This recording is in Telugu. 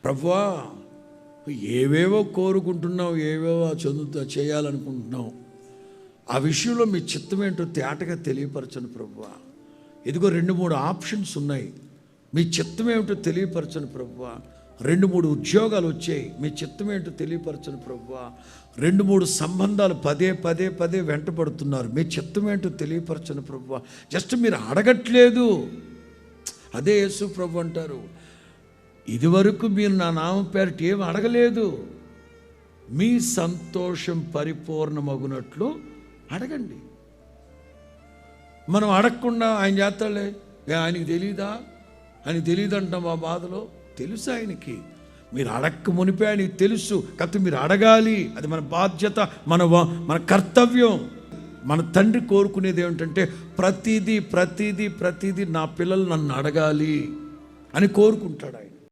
ప్రభువా, ఏవేవో కోరుకుంటున్నావు, ఏవేవో చేయాలనుకుంటున్నావు, ఆ విషయంలో మీ చిత్తం ఏంటో తేటగా తెలియపరచను ప్రభువా. ఇదిగో 2-3 ఆప్షన్స్ ఉన్నాయి, మీ చిత్తం ఏమిటో తెలియపరచను ప్రభువా. 2-3 ఉద్యోగాలు వచ్చాయి, మీ చిత్తం ఏంటో తెలియపరచను ప్రభువా. 2-3 సంబంధాలు పదే వెంటబడుతున్నారు, మీ చిత్తం ఏంటో తెలియపరచను ప్రభువా. జస్ట్ మీరు అడగట్లేదు. అదే యేసు ప్రభు అంటారు, ఇదివరకు మీరు నా నామం పేరిట ఏమి అడగలేదు, మీ సంతోషం పరిపూర్ణమగునట్లు అడగండి. మనం అడగకుండా ఆయన చేస్తాడులే, ఆయనకి తెలియదంటాం. ఆ బాధలో తెలుసు ఆయనకి. మీరు అడక్క మునిపే ఆయనకి తెలుసు. కాకపోతే మీరు అడగాలి, అది మన బాధ్యత, మన కర్తవ్యం. మన తండ్రి కోరుకునేది ఏమిటంటే ప్రతిదీ నా పిల్లలు నన్ను అడగాలి అని కోరుకుంటాడు ఆయన.